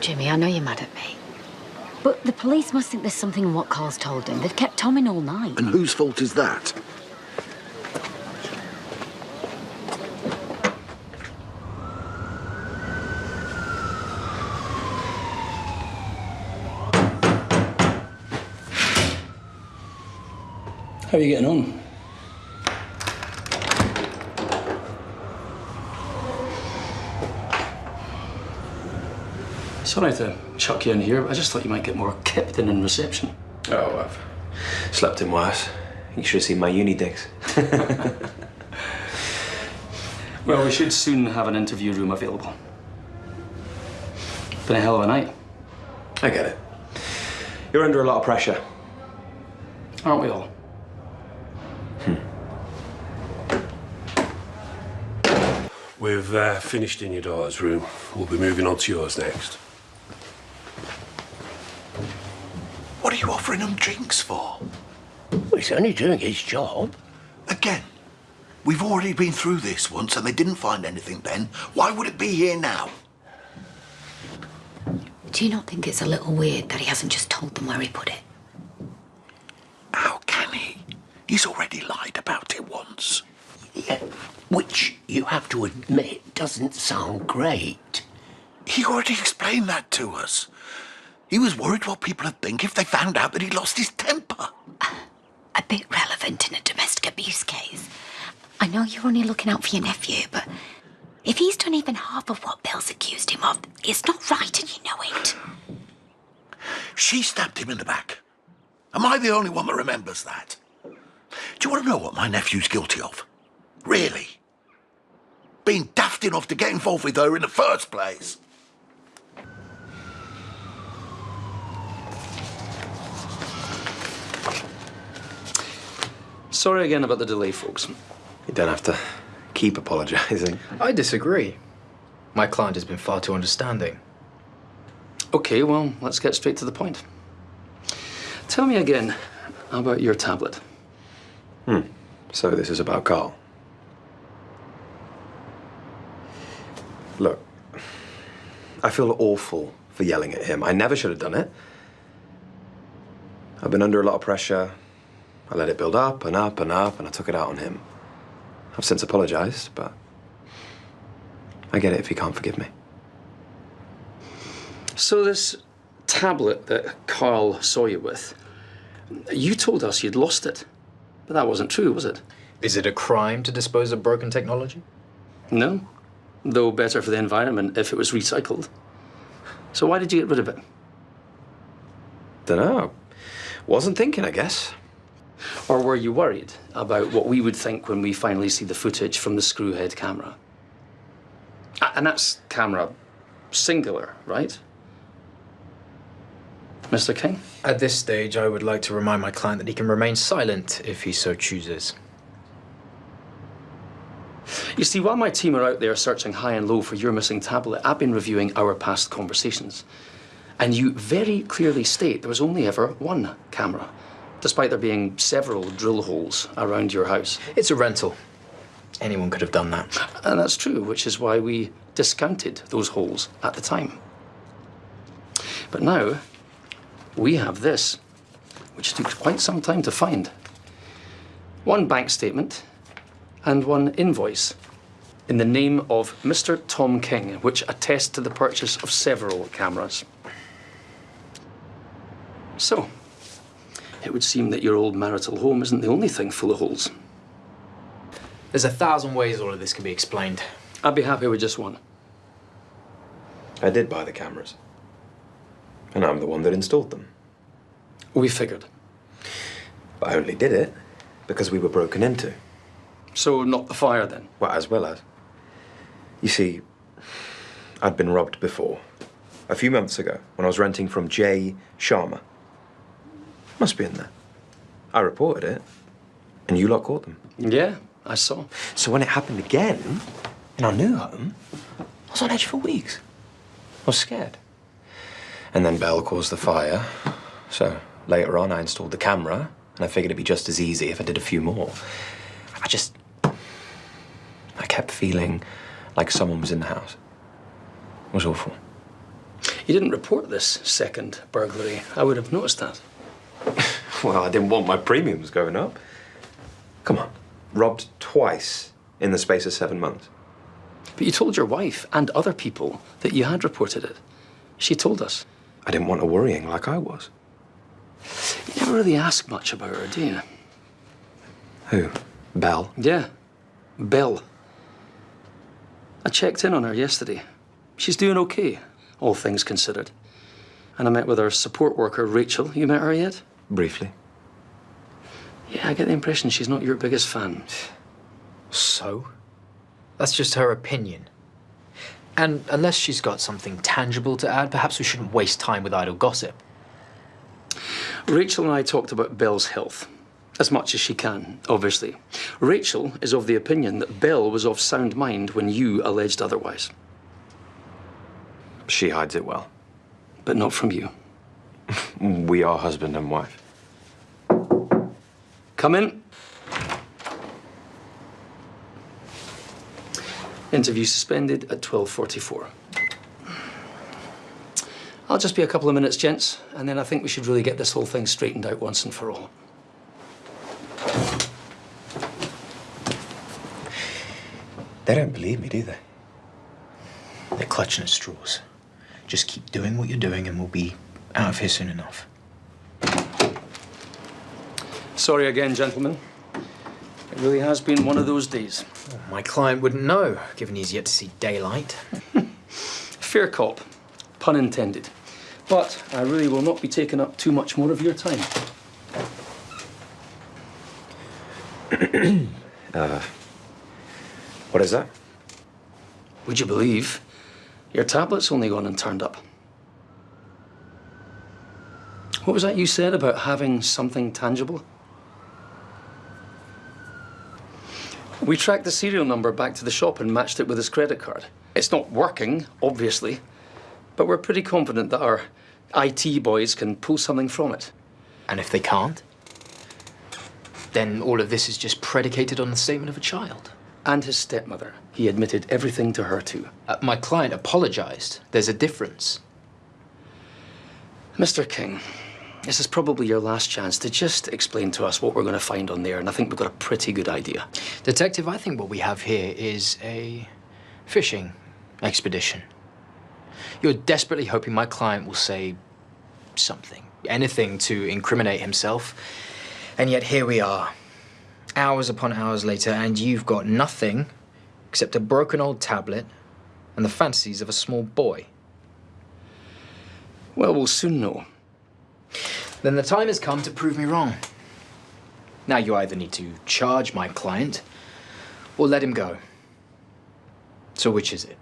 Jimmy, I know you're mad at me. But the police must think there's something in what Carl's told him. They've kept Tom in all night. And whose fault is that? How are you getting on? Sorry to chuck you in here, but I just thought you might get more kipped in reception. Oh, I've slept in worse. You should have seen my uni digs. Well, we should soon have an interview room available. Been a hell of a night. I get it. You're under a lot of pressure. Aren't we all? We've finished in your daughter's room. We'll be moving on to yours next. What are you offering them drinks for? Well, he's only doing his job. Again, we've already been through this once and they didn't find anything then. Why would it be here now? Do you not think it's a little weird that he hasn't just told them where he put it? How can he? He's already lied about it once. Yeah, which you have to admit doesn't sound great. He already explained that to us. He was worried what people would think if they found out that he lost his temper. A bit relevant in a domestic abuse case. I know you're only looking out for your nephew, but if he's done even half of what Bill's accused him of, it's not right and you know it. She stabbed him in the back. Am I the only one that remembers that? Do you want to know what my nephew's guilty of? Really? Being daft enough to get involved with her in the first place. Sorry again about the delay, folks. You don't have to keep apologising. I disagree. My client has been far too understanding. Okay, well, let's get straight to the point. Tell me again about your tablet. So this is about Carl. Look, I feel awful for yelling at him. I never should have done it. I've been under a lot of pressure. I let it build up and up and up, and I took it out on him. I've since apologized, but I get it if he can't forgive me. So this tablet that Carl saw you with, you told us you'd lost it, but that wasn't true, was it? Is it a crime to dispose of broken technology? No, though better for the environment if it was recycled. So why did you get rid of it? Dunno. Wasn't thinking, I guess. Or were you worried about what we would think when we finally see the footage from the screwhead camera? And that's camera singular, right? Mr. King? At this stage, I would like to remind my client that he can remain silent if he so chooses. You see, while my team are out there searching high and low for your missing tablet, I've been reviewing our past conversations. And you very clearly state there was only ever one camera, despite there being several drill holes around your house. It's a rental. Anyone could have done that. And that's true, which is why we discounted those holes at the time. But now, we have this, which took quite some time to find. One bank statement and one invoice in the name of Mr. Tom King, which attests to the purchase of several cameras. So, it would seem that your old marital home isn't the only thing full of holes. There's 1,000 ways all of this can be explained. I'd be happy with just one. I did buy the cameras. And I'm the one that installed them. We figured. But I only did it because we were broken into. So not the fire, then? Well, as well as. You see, I'd been robbed before. A few months ago, when I was renting from Jay Sharma. Must be in there. I reported it, and you lot caught them. Yeah, I saw. So when it happened again, in our new home, I was on edge for weeks. I was scared. And then Belle caused the fire. So later on, I installed the camera, and I figured it'd be just as easy if I did a few more. I kept feeling like someone was in the house. It was awful. You didn't report this second burglary. I would have noticed that. Well, I didn't want my premiums going up. Come on. Robbed twice in the space of 7 months. But you told your wife and other people that you had reported it. She told us. I didn't want her worrying like I was. You never really ask much about her, do you? Who? Belle? Yeah, Belle. I checked in on her yesterday. She's doing okay, all things considered. And I met with her support worker, Rachel. You met her yet? Briefly. Yeah, I get the impression she's not your biggest fan. So? That's just her opinion. And unless she's got something tangible to add, perhaps we shouldn't waste time with idle gossip. Rachel and I talked about Belle's health. As much as she can, obviously. Rachel is of the opinion that Belle was of sound mind when you alleged otherwise. She hides it well. But not from you. We are husband and wife. Come in. Interview suspended at 12:44. I'll just be a couple of minutes, gents, and then I think we should really get this whole thing straightened out once and for all. They don't believe me, do they? They're clutching at straws. Just keep doing what you're doing and we'll be out of here soon enough. Sorry again, gentlemen. It really has been one of those days. Well, my client wouldn't know, given he's yet to see daylight. Fair cop, pun intended. But I really will not be taking up too much more of your time. What is that? Would you believe your tablet's only gone and turned up? What was that you said about having something tangible? We tracked the serial number back to the shop and matched it with his credit card. It's not working, obviously, but we're pretty confident that our IT boys can pull something from it. And if they can't, then all of this is just predicated on the statement of a child. And his stepmother. He admitted everything to her, too. My client apologized. There's a difference. Mr. King, this is probably your last chance to just explain to us what we're going to find on there, and I think we've got a pretty good idea. Detective, I think what we have here is a fishing expedition. You're desperately hoping my client will say something, anything to incriminate himself, and yet here we are, hours upon hours later, and you've got nothing except a broken old tablet and the fantasies of a small boy. Well, we'll soon know. Then the time has come to prove me wrong. Now you either need to charge my client or let him go. So which is it?